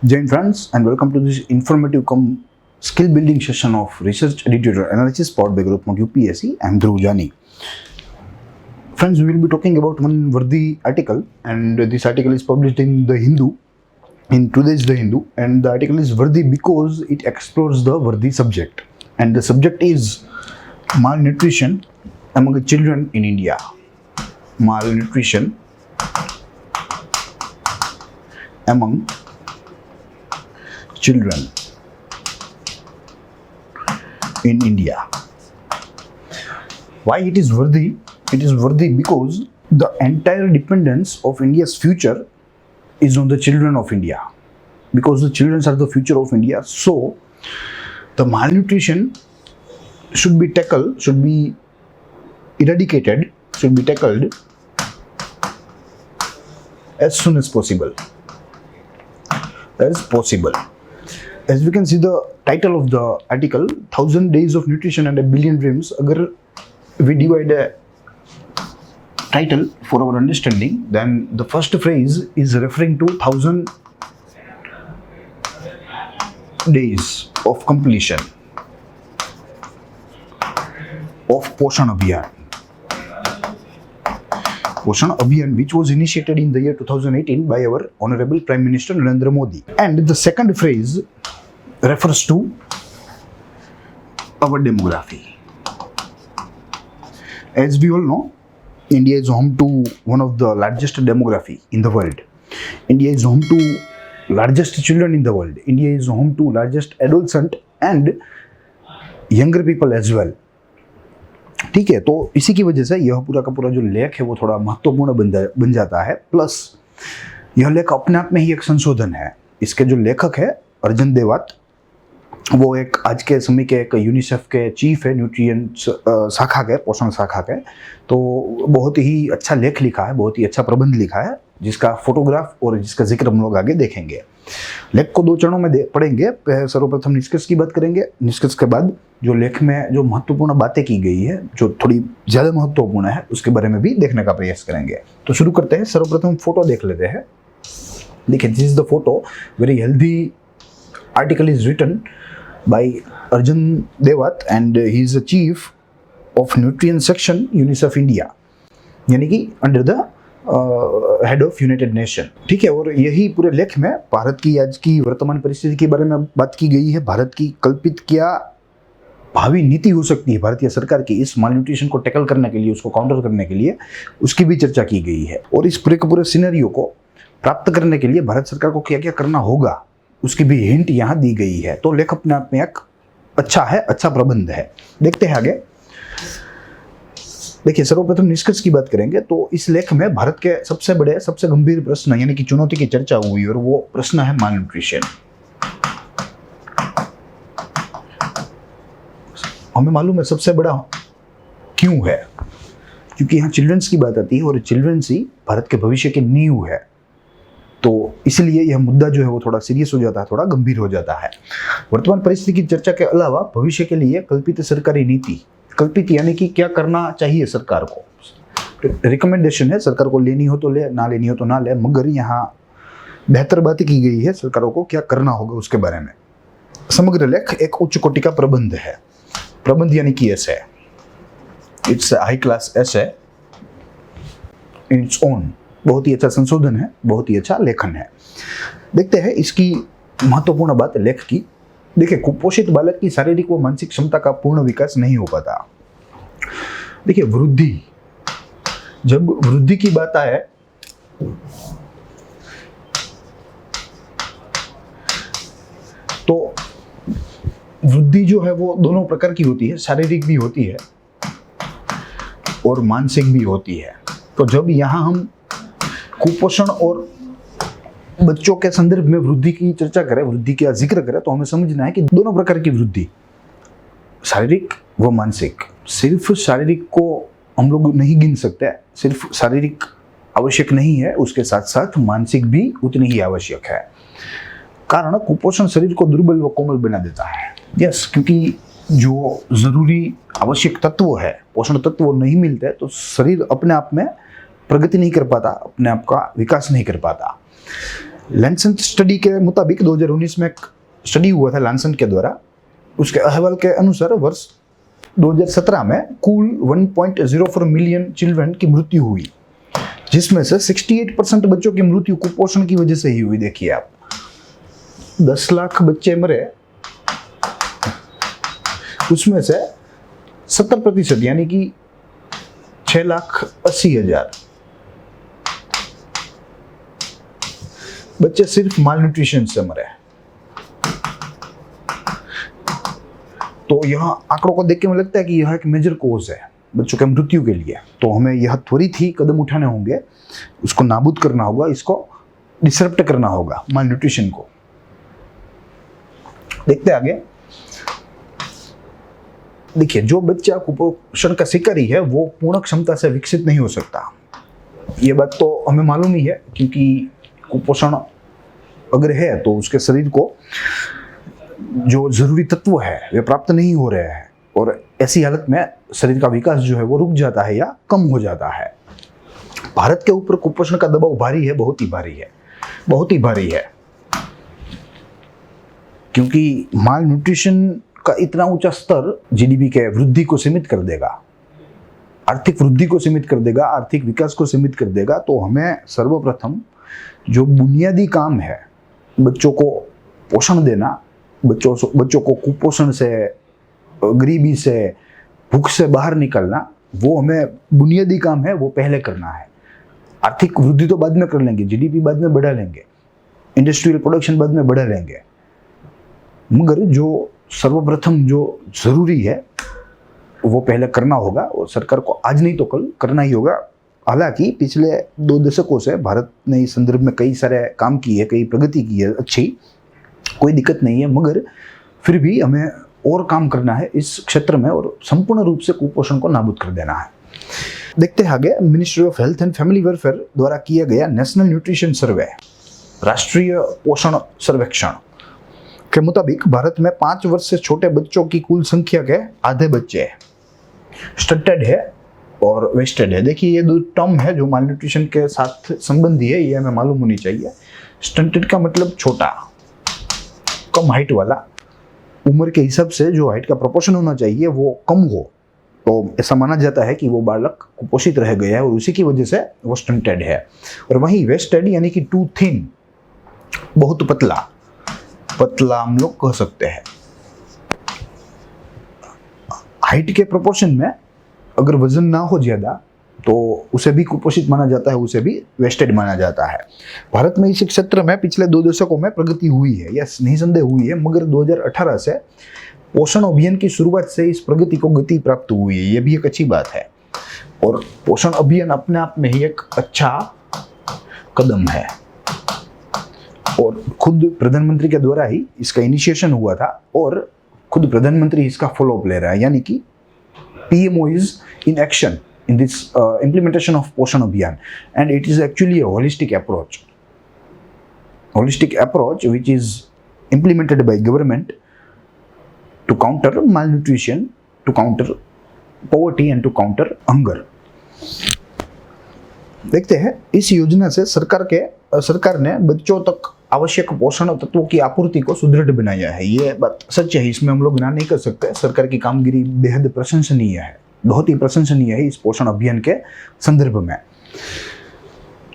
Jai Hind friends, and welcome to this informative skill building session of research editor analysis powered by Growth Mode UPSC. I am Dhruv Jani. Friends, we will be talking about one worthy article, and this article is published in The Hindu, in today's The Hindu, and the article is worthy because it explores the worthy subject, and the subject is malnutrition among children in India. Malnutrition among children in India. Why it is worthy? It is worthy because the entire dependence of India's future is on the children of India. Because the children are the future of India, so the malnutrition should be tackled, should be eradicated, should be tackled as soon as possible. As we can see the title of the article, 1000 days of nutrition and a billion dreams. Agar we divide a title for our understanding, then the first phrase is referring to 1000 days of completion of Poshan Abhiyan. Poshan Abhiyan, which was initiated in the year 2018 by our Honorable Prime Minister Narendra Modi. And the second phrase refers to our demography. As we all know, India is home to one of the largest demography in the world. India is home to largest children in the world. India is home to largest adolescent and younger people as well. ठीक है, तो इसी की वजह से यह पूरा का पूरा जो लेख है वो थोड़ा महत्वपूर्ण बन जाता है। प्लस यह लेख अपने आप में ही एक संशोधन है। इसके जो लेखक है अर्जुन देवात, वो एक आज के समय के एक यूनिसेफ के चीफ है, न्यूट्रिएंट शाखा के, पोषण शाखा के। तो बहुत ही अच्छा लेख लिखा है, बहुत ही अच्छा प्रबंध लिखा है, जिसका फोटोग्राफ और जिसका जिक्र हम लोग आगे देखेंगे। लेख को दो चरणों में पढ़ेंगे। सर्वप्रथम निष्कर्ष की बात करेंगे, निष्कर्ष के बाद जो लेख में जो महत्वपूर्ण बातें की गई है, जो थोड़ी ज़्यादा महत्वपूर्ण है, उसके बारे में भी देखने का प्रयास करेंगे। तो शुरू करते हैं। सर्वप्रथम फोटो देख लेते हैं। देखिए, this is the photo. Very healthy article is written by Arjun Devat and he is the chief of nutrient section UNICEF India, यानी कि under the head of United Nation. ठीक है, और यही पूरे लेख में भारत की आज की वर्तमान परिस्थिति के बारे में बात की गई है। भारत की कल्पित क्या भावी नीति हो सकती है भारतीय सरकार की इस मालन्यूट्रिशन को टैकल करने के लिए, उसको काउंटर करने के लिए, उसकी भी चर्चा की गई है। और इस पूरे के पूरे सिनेरियो को प्राप्त करने के लिए भारत सरकार को क्या क्या करना होगा, उसकी भी हिंट यहाँ दी गई है। तो लेख अपने आप में एक अच्छा है, अच्छा प्रबंध है। देखते हैं आगे। देखिए, सर्वप्रथम निष्कर्ष की बात करेंगे तो इस लेख में भारत के सबसे बड़े, सबसे गंभीर प्रश्न यानी कि चुनौती की चर्चा हुई, और वो प्रश्न है मालन्यूट्रिशन। हमें मालूम है सबसे बड़ा क्यों है, क्योंकि यहाँ चिल्ड्रंस की बात आती है और चिल्ड्रंस ही भारत के भविष्य की नींव है। तो इसलिए यह मुद्दा जो है वो थोड़ा सीरियस हो जाता है, थोड़ा गंभीर हो जाता है। वर्तमान परिस्थिति की चर्चा के अलावा भविष्य के लिए कल्पित सरकारी नीति, कल्पित यानी कि क्या करना चाहिए सरकार को, रिकमेंडेशन है, सरकार को लेनी हो तो ले, ना लेनी हो तो ना ले, मगर यहाँ बेहतर बात की गई है सरकारों को क्या करना होगा उसके बारे में। समग्र लेख एक उच्च कोटि का प्रबंध है। प्रबंध यानी कि ऐसे, इट्स हाई क्लास ऐसे इन इट्स ओन। बहुत ही अच्छा संशोधन है, बहुत ही अच्छा लेखन है। देखते हैं इसकी महत्वपूर्ण बात लेख की। देखिए, कुपोषित बालक की शारीरिक व मानसिक क्षमता का पूर्ण विकास नहीं हो पाता। देखिए, वृद्धि, जब वृद्धि की बात आए तो वृद्धि जो है वो दोनों प्रकार की होती है, शारीरिक भी होती है और मानसिक भी होती है। तो जब यहाँ हम कुपोषण और बच्चों के संदर्भ में वृद्धि की चर्चा करें, वृद्धि का जिक्र करें, तो हमें समझना है कि दोनों प्रकार की वृद्धि, शारीरिक व मानसिक। सिर्फ शारीरिक को हम लोग नहीं गिन सकते, सिर्फ शारीरिक आवश्यक नहीं है, उसके साथ साथ मानसिक भी उतनी ही आवश्यक है। कारण कुपोषण शरीर को दुर्बल व कोमल बना देता है। यस, क्योंकि जो जरूरी आवश्यक तत्व है, पोषण तत्व नहीं मिलते तो शरीर अपने आप में प्रगति नहीं कर पाता, अपने आप का विकास नहीं कर पाता। लैंसेट स्टडी के मुताबिक 2019 में एक स्टडी हुआ था लैंसेट के द्वारा, उसके अहवाल के अनुसार वर्ष 2017 में कुल 1.04 मिलियन चिल्ड्रन की मृत्यु हुई, जिसमें से 68% बच्चों की मृत्यु कुपोषण की वजह से ही हुई। देखिए आप, 10 लाख बच्चे मरे, उसमें से 70% यानी कि 6,80,000 बच्चे सिर्फ मालन्यूट्रिशन से मरे। तो यहाँ आंकड़ों को देख के मुझे लगता है कि यह एक मेजर कोज है बच्चों के मृत्यु के लिए। तो हमें यह त्वरित ही कदम उठाने होंगे, उसको नाबूद करना होगा, इसको डिसरप्ट करना होगा मालन्यूट्रिशन को। देखते आगे। देखिए, जो बच्चा कुपोषण का शिकारी है वो पूर्ण क्षमता से विकसित नहीं हो सकता। ये बात तो हमें मालूम ही है, क्योंकि कुपोषण अगर है तो उसके शरीर को जो जरूरी तत्व है वे प्राप्त नहीं हो रहे हैं, और ऐसी हालत में शरीर का विकास जो है वो रुक जाता है या कम हो जाता है। भारत के ऊपर कुपोषण का दबाव भारी है, बहुत ही भारी है, बहुत ही भारी है, क्योंकि माल न्यूट्रिशन का इतना ऊंचा स्तर जीडीपी के वृद्धि को सीमित कर देगा, आर्थिक वृद्धि को सीमित कर देगा, आर्थिक विकास को सीमित कर देगा। तो हमें सर्वप्रथम जो बुनियादी काम है, बच्चों को पोषण देना, बच्चों को कुपोषण से, गरीबी से, भूख से बाहर निकलना, वो हमें बुनियादी काम है, वो पहले करना है। आर्थिक वृद्धि तो बाद में कर लेंगे, जीडीपी बाद में बढ़ा लेंगे, इंडस्ट्रियल प्रोडक्शन बाद में बढ़ा लेंगे, मगर जो सर्वप्रथम जो जरूरी है वो पहले करना होगा, और सरकार को आज नहीं तो कल करना ही होगा। हालांकि पिछले 2 दशकों से भारत ने इस संदर्भ में कई सारे काम किए, कई प्रगति की है, अच्छी, कोई दिक्कत नहीं है, मगर फिर भी हमें और काम करना है इस क्षेत्र में, और संपूर्ण रूप से कुपोषण को नाबूद कर देना है। देखते हैं आगे। Ministry of health and family welfare द्वारा किया गया नेशनल न्यूट्रिशन सर्वे, राष्ट्रीय पोषण सर्वेक्षण के मुताबिक भारत में 5 वर्ष से छोटे बच्चों की कुल संख्या के आधे बच्चे स्टंटेड है और वेस्टेड है। देखिए, ये 2 टर्म है जो माल न्यूट्रिशन के साथ संबंधी है, ये हमें मालूम होनी चाहिए। स्टंटेड का मतलब छोटा, कम हाइट वाला, उम्र के हिसाब से जो हाइट का प्रोपोर्शन होना चाहिए वो कम हो, तो ऐसा माना जाता है कि वो बालक कुपोषित रह गया है और उसी की वजह से वो स्टंटेड है। और वहीं वेस्टेड यानी कि टू थिन, बहुत पतला, पतला हम लोग कह सकते हैं। हाइट के प्रोपोर्शन में अगर वजन ना हो ज्यादा तो उसे भी कुपोषित माना जाता है, उसे भी वेस्टेड माना जाता है। भारत में इस क्षेत्र में पिछले 2 दशकों में प्रगति हुई है, यह निसंदेह हुई है, मगर 2018 से पोषण अभियान की शुरुआत से इस प्रगति को गति प्राप्त हुई है, यह भी एक अच्छी बात है। और पोषण अभियान अपने आप में ही एक अच्छा कदम है, और खुद प्रधानमंत्री के द्वारा ही इसका इनिशिएशन हुआ था, और खुद प्रधानमंत्री इसका फॉलोअप ले रहा है, यानी कि PMO is in action in this implementation of Poshan Abhiyan, and it is actually a holistic approach which is implemented by government to counter malnutrition, to counter poverty and to counter hunger. देखते हैं, इस योजना से सरकार ने बच्चों तक आवश्यक पोषण तत्वों की आपूर्ति को सुदृढ़ बनाया है। ये बात सच है, इसमें हम लोग ना नहीं कर सकते। सरकार की कामगिरी बेहद प्रशंसनीय है, बहुत ही प्रशंसनीय है इस पोषण अभियान के संदर्भ में,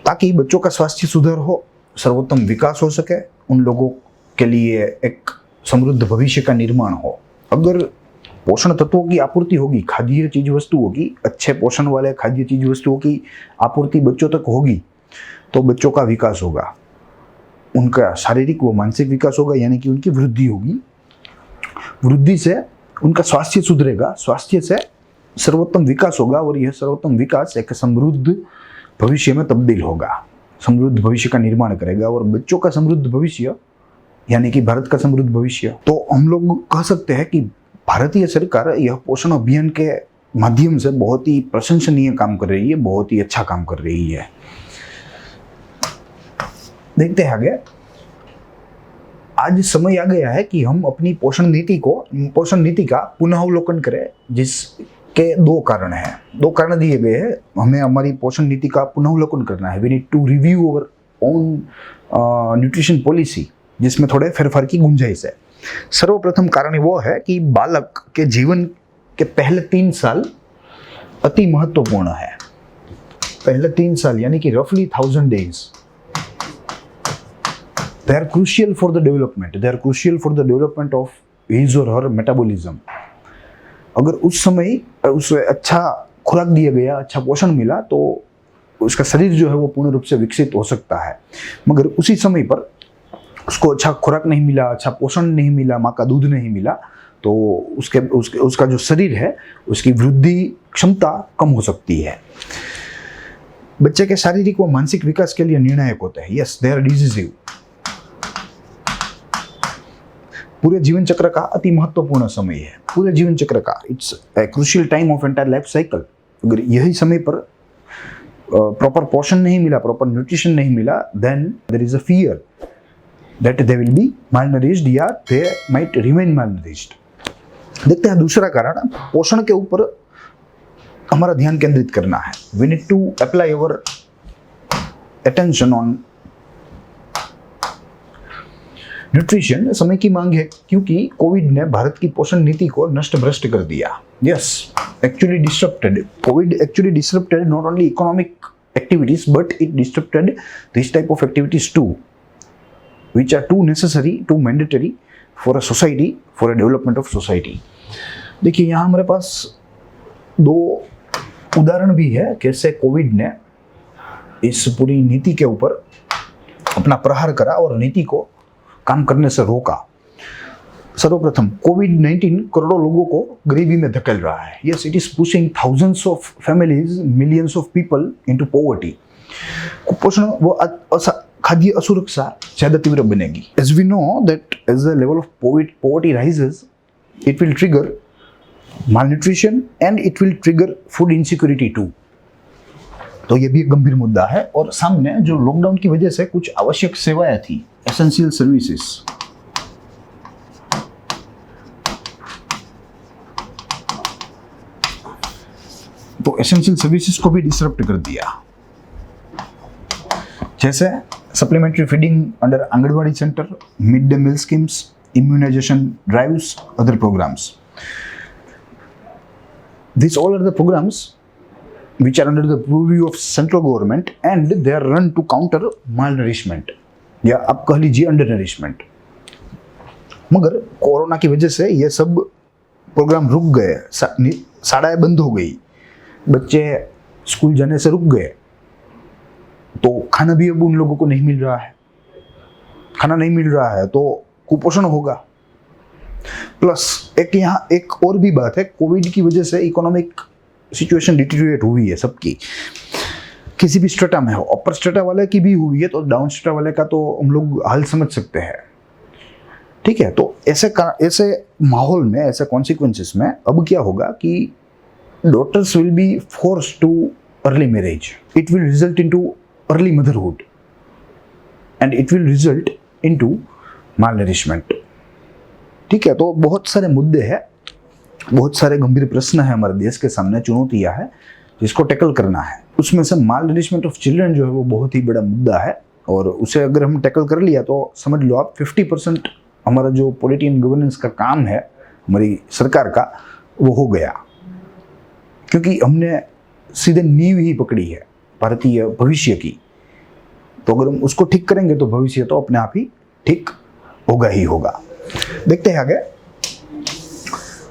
ताकि बच्चों का स्वास्थ्य सुधार हो, सर्वोत्तम विकास हो सके, उन लोगों के लिए एक समृद्ध भविष्य का निर्माण हो। अगर पोषण तत्वों की आपूर्ति होगी, खाद्य चीज वस्तुओं की, अच्छे पोषण वाले खाद्य चीज वस्तुओं की आपूर्ति बच्चों तक होगी, तो बच्चों का विकास होगा, उनका शारीरिक व मानसिक विकास होगा, यानी कि उनकी वृद्धि होगी। वृद्धि से उनका स्वास्थ्य सुधरेगा, स्वास्थ्य से सर्वोत्तम विकास होगा, और यह सर्वोत्तम विकास एक समृद्ध भविष्य में तब्दील होगा, समृद्ध भविष्य का निर्माण करेगा। और बच्चों का समृद्ध भविष्य यानी कि भारत का समृद्ध भविष्य। तो हम लोग कह सकते हैं कि भारतीय सरकार यह पोषण अभियान के माध्यम से बहुत ही प्रशंसनीय काम कर रही है, बहुत ही अच्छा काम कर रही है। देखते हैं आगे। आज समय आ गया है कि हम अपनी पोषण नीति का पुनःअवलोकन करें, जिसके 2 कारण हैं, 2 कारण दिए गए हैं। हमें हमारी पोषण नीति का पुनःअवलोकन करना है। We need to review our own nutrition policy जिसमें थोड़े फेरफार की गुंजाइश है। सर्वप्रथम कारण वो है कि बालक के जीवन के पहले 3 साल अति महत्वपूर्ण है। पहले 3 साल यानी कि रफली 1000 days, they are crucial for the development. They are crucial for the development of his or her metabolism. अगर उस समय उसे अच्छा खुराक दिया गया, अच्छा पोषण मिला, तो उसका शरीर जो है वो पूर्ण रूप से विकसित हो सकता है। मगर उसी समय पर उसको अच्छा खुराक नहीं मिला, अच्छा पोषण नहीं मिला, माँ का दूध नहीं मिला, तो उसका जो शरीर है उसकी वृद्धि क्षमता कम हो सकती है। बच्चे के शारीरिक व मानसिक विकास के लिए निर्णायक होते हैं। Yes, they are decisive. पूरे जीवन चक्र का अति महत्वपूर्ण समय है। पूरे जीवन चक्र का it's a crucial time of entire life cycle. अगर यही समय पर प्रॉपर पोषण नहीं मिला, प्रॉपर न्यूट्रिशन नहीं मिला, then there is a fear that they will be malnourished या दे माइट रिमेन मालनरिश्ड। देखते हैं दूसरा कारण, पोषण के ऊपर हमारा ध्यान केंद्रित करना है। We need to apply our attention on nutrition. समय की मांग है क्योंकि कोविड ने भारत की पोषण नीति को नष्ट भ्रष्ट कर दिया। Yes, actually disrupted. Covid actually disrupted not only economic activities but it disrupted this type of activities too, which are too necessary, too mandatory for a society, for a development of society. देखिए यहाँ हमारे पास 2 उदाहरण भी है कैसे Covid ने इस पूरी नीति के ऊपर अपना प्रहार करा और नीति को काम करने से रोका। सर्वप्रथम कोविड-19 करोड़ों लोगों को गरीबी में धकेल रहा है। Yes, it is pushing thousands of families, millions of people into poverty. कुपोषण वो खाद्य असुरक्षा ज्यादा तीव्र बनेगी। As we know that as the level of poverty rises, it will trigger malnutrition and it will trigger food insecurity too. तो ये भी एक गंभीर मुद्दा है। और सामने जो लॉकडाउन की वजह से कुछ आवश्यक सेवाएं थी, एसेंशियल सर्विसेज, तो एसेंशियल सर्विसेज को भी डिसरप्ट कर दिया। जैसे supplementary feeding under anganwadi centre, mid day meal schemes, immunisation drives, other programmes. These all are the programs which are under the purview of central government and they are run to counter malnourishment या आप कह लीजिए अंडरनरिशमेंट। मगर corona की वजह से ये सब प्रोग्राम रुक गए, शालाएं बंद हो गई, बच्चे स्कूल जाने से रुक गए, तो खाना भी अब उन लोगों को नहीं मिल रहा है। खाना नहीं मिल रहा है तो कुपोषण होगा। प्लस यहाँ एक और भी बात है, कोविड की वजह से इकोनॉमिक सिचुएशन डिटीरिएट हुई है सबकी, किसी भी स्ट्रेटा में हो। अपर स्ट्रेटा वाले की भी हुई है तो डाउन स्ट्रेटा वाले का तो हम लोग हाल समझ सकते हैं। ठीक है, तो ऐसे माहौल में, ऐसे कॉन्सिक्वेंसेस में अब क्या होगा कि daughters will be forced to early marriage, it will result into early motherhood and it will result into malnourishment. ठीक है, तो बहुत सारे मुद्दे हैं, बहुत सारे गंभीर प्रश्न है हमारे देश के सामने, चुनौतियां हैं जिसको टैकल करना है। उसमें से माल नरिशमेंट ऑफ चिल्ड्रन जो है वो बहुत ही बड़ा मुद्दा है और उसे अगर हम टैकल कर लिया तो समझ लो आप 50% हमारा जो पॉलिटी एंड गवर्नेंस का काम है हमारी सरकार का वो हो गया, क्योंकि हमने सीधे नींव ही पकड़ी है भारतीय भविष्य की। तो अगर हम उसको ठीक करेंगे तो भविष्य तो अपने आप ही ठीक होगा ही होगा। देखते हैं आगे।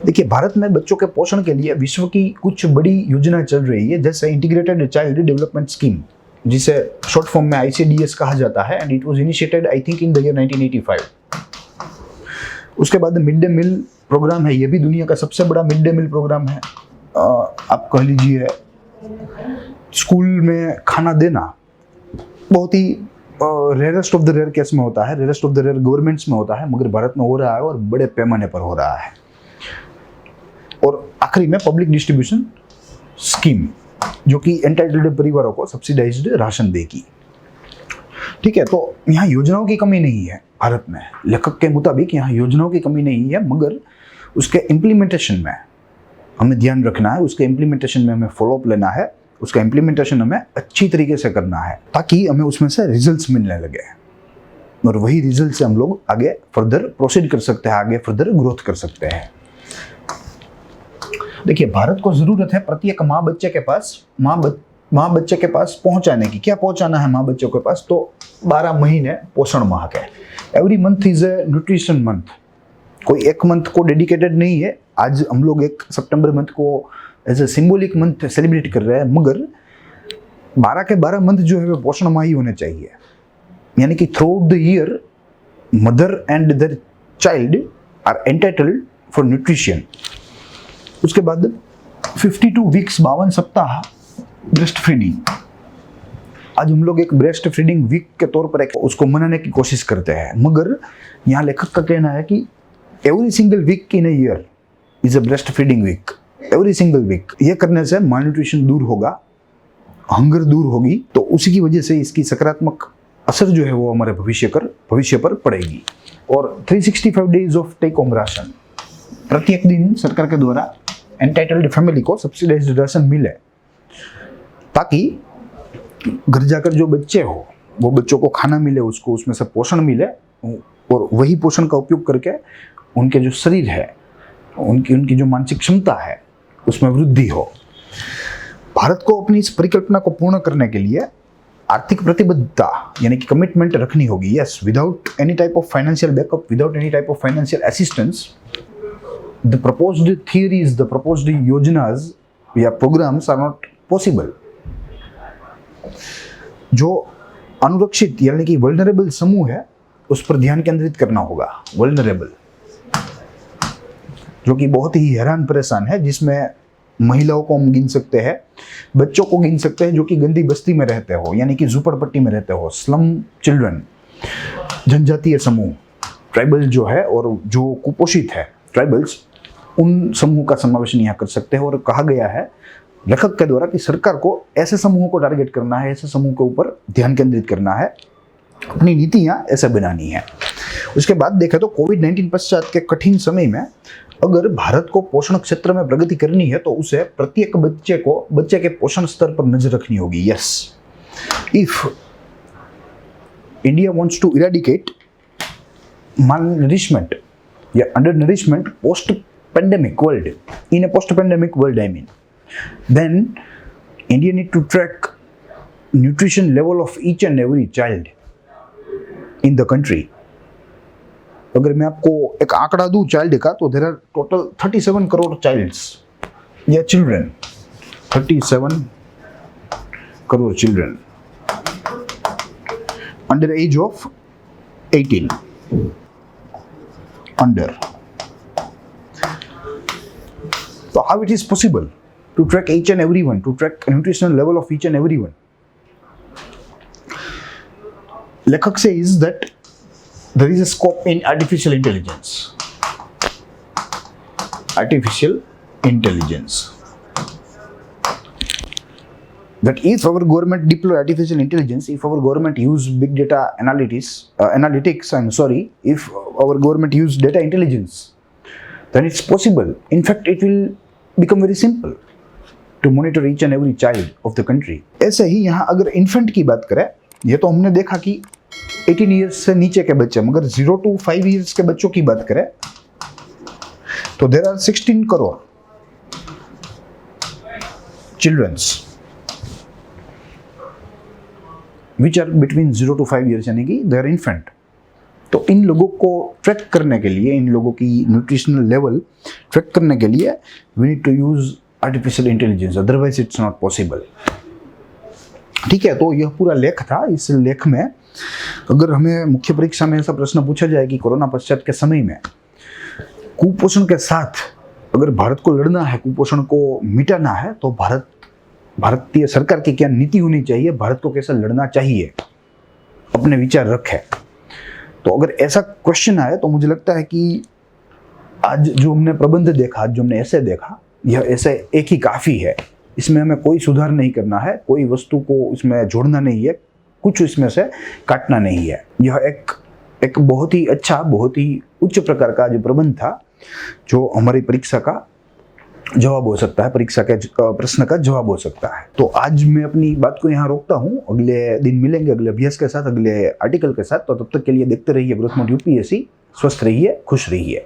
देखिए, भारत में बच्चों के पोषण के लिए विश्व की कुछ बड़ी योजना चल रही है, जैसे इंटीग्रेटेड चाइल्ड डेवलपमेंट स्कीम, जिसे शॉर्ट फॉर्म में ICDS कहा जाता है, and it was initiated I think in the year 1985। उसके बाद मिड डे मील प्रोग्राम है, ये भी दुनिया का सबसे बड़ा मिड डे मील प्रोग्राम है। आप कह लीजिए स्कूल में खाना देना बहुत ही rarest of the rare case में होता है, rarest of the rare governments में होता है, मगर भारत में हो रहा है और बड़े पैमाने पर हो रहा है। और आखिरी में पब्लिक डिस्ट्रीब्यूशन स्कीम, जो कि एंटाइटल्ड परिवारों को सब्सिडाइज्ड राशन देगी। ठीक है, तो यहाँ योजनाओं की कमी नहीं है भारत में, लेखक के मुताबिक यहाँ योजनाओं की कमी नहीं है, मगर उसके इम्प्लीमेंटेशन में हमें ध्यान रखना है, उसके इम्प्लीमेंटेशन में हमें फॉलोअप लेना है उसका इम्प्लीमेंटेशन हमें अच्छी तरीके से करना है ताकि हमें उसमें से रिजल्ट्स मिलने लगे और वही रिजल्ट से हम लोग आगे फर्दर प्रोसीड कर सकते हैं, आगे फर्दर ग्रोथ कर सकते हैं। देखिए, भारत को जरूरत है प्रत्येक माँ बच्चे के पास पहुंचाने की। क्या पहुंचाना है माँ बच्चों के पास? तो 12 महीने पोषण माह के। Every month is a nutrition month. कोई एक मंथ को डेडिकेटेड नहीं है। आज हम लोग एक सितंबर मंथ को as a symbolic month celebrate कर रहे हैं, मगर 12 के 12 मंथ जो है वो पोषण माह ही होने चाहिए। यानी कि throughout the year mother and their child are entitled for nutrition. उसके बाद 52 वीक्स 52 सप्ताह ब्रेस्ट फीडिंग। आज हम लोग एक ब्रेस्ट फीडिंग वीक के तौर पर उसको मनाने की कोशिश करते हैं, मगर यहाँ लेखक का कहना है कि every single week in a year is a breast feeding week. Every single week. ये करने से मालन्यूट्रिशन दूर होगा, हंगर दूर होगी, तो उसी की वजह से इसकी सकारात्मक असर जो है वो हमारे भविष्य पर पड़ेगी। और 365 days of take home ration. प्रत्येक दिन सरकार के द्वारा एंटाइटल्ड फैमिली को सब्सिडाइज्ड राशन मिले ताकि घर जाकर जो बच्चे हो वो बच्चों को खाना मिले, उसको उसमें से पोषण मिले और वही पोषण का उपयोग करके उनके जो शरीर है, उनकी जो मानसिक क्षमता है उसमें वृद्धि हो। भारत को अपनी इस परिकल्पना को पूर्ण करने के लिए आर्थिक प्रतिबद्धता यानी कि कमिटमेंट रखनी होगी। Yes, without any type of financial backup, without any type of financial assistance, the proposed theories, the proposed योजनाज या प्रोग्राम्स आर नॉट पॉसिबल। जो अनुरक्षित यानी कि वल्नरेबल समूह है उस पर ध्यान केंद्रित करना होगा। वल्नरेबल जो कि बहुत ही हैरान परेशान है, जिसमें महिलाओं को हम गिन सकते हैं, बच्चों को गिन सकते हैं जो कि गंदी बस्ती में रहते हो यानी कि झुपड़पट्टी में रहते हो, स्लम चिल्ड्रन, जनजातीय समूह, ट्राइबल जो है और जो कुपोषित है ट्राइबल्स, उन समूह का समावेश यहाँ कर सकते हैं। और कहा गया है लेखक के द्वारा कि सरकार को ऐसे समूहों को टारगेट करना है, ऐसे समूह के ऊपर ध्यान केंद्रित करना है, अपनी नीतियाँ ऐसे बनानी है। उसके बाद देखें तो कोविड-19 पश्चात के कठिन समय में अगर भारत को पोषण क्षेत्र में प्रगति करनी है तो उसे प्रत्येक बच्चे के पोषण स्तर पर नजर रखनी होगी। Yes, if India wants to eradicate malnourishment या undernourishment post-pandemic world, in a post-pandemic world I mean, then India need to track nutrition level of each and every child in the country. अगर मैं आपको एक आंकड़ा दूं child का तो there are total 37 crore childs या children, 37 crore children under age of 18 under. So how it is possible to track each and everyone, to track nutritional level of each and everyone? Lekhak says that there is a scope in artificial intelligence. Artificial intelligence. That if our government deploy artificial intelligence, if our government use big data analytics, if our government use data intelligence, then it's possible. In fact, it will become very simple to monitor each and every child of the country. ऐसे ही यहाँ अगर infant की बात करें, ये तो हमने देखा कि 18 ईयर्स से नीचे के बच्चे, मगर 0 to 5 ईयर्स के बच्चों की बात करें तो there are 16 crore childrens which are between 0 to 5 years यानी कि they are infant। तो इन लोगों को ट्रैक करने के लिए, इन लोगों की न्यूट्रिशनल लेवल ट्रैक करने के लिए we need to use artificial intelligence, otherwise it's not possible। ठीक है, तो यह पूरा लेख था। इस लेख में अगर हमें मुख्य परीक्षा में ऐसा प्रश्न पूछा जाए कि कोरोना पश्चात के समय में कुपोषण के साथ अगर भारत को लड़ना है, कुपोषण को मिटाना है, तो भारतीय सरकार की क्या नीति होनी चाहिए, भारत को कैसे लड़ना चाहिए, अपने विचार रखे। तो अगर ऐसा क्वेश्चन आए तो मुझे लगता है कि आज जो हमने प्रबंध देखा, आज जो हमने ऐसे देखा, यह ऐसे एक ही काफ़ी है। इसमें हमें कोई सुधार नहीं करना है, कोई वस्तु को इसमें जोड़ना नहीं है, कुछ इसमें से काटना नहीं है। यह एक बहुत ही अच्छा, बहुत ही उच्च प्रकार का जो प्रबंध था, जो हमारी परीक्षा का जवाब हो सकता है, परीक्षा के प्रश्न का जवाब हो सकता है। तो आज मैं अपनी बात को यहाँ रोकता हूँ, अगले दिन मिलेंगे अगले अभ्यास के साथ, अगले आर्टिकल के साथ। तो तब तक के लिए देखते रहिए ग्रोथ मोड यूपीएससी। स्वस्थ रहिए, खुश रहिए।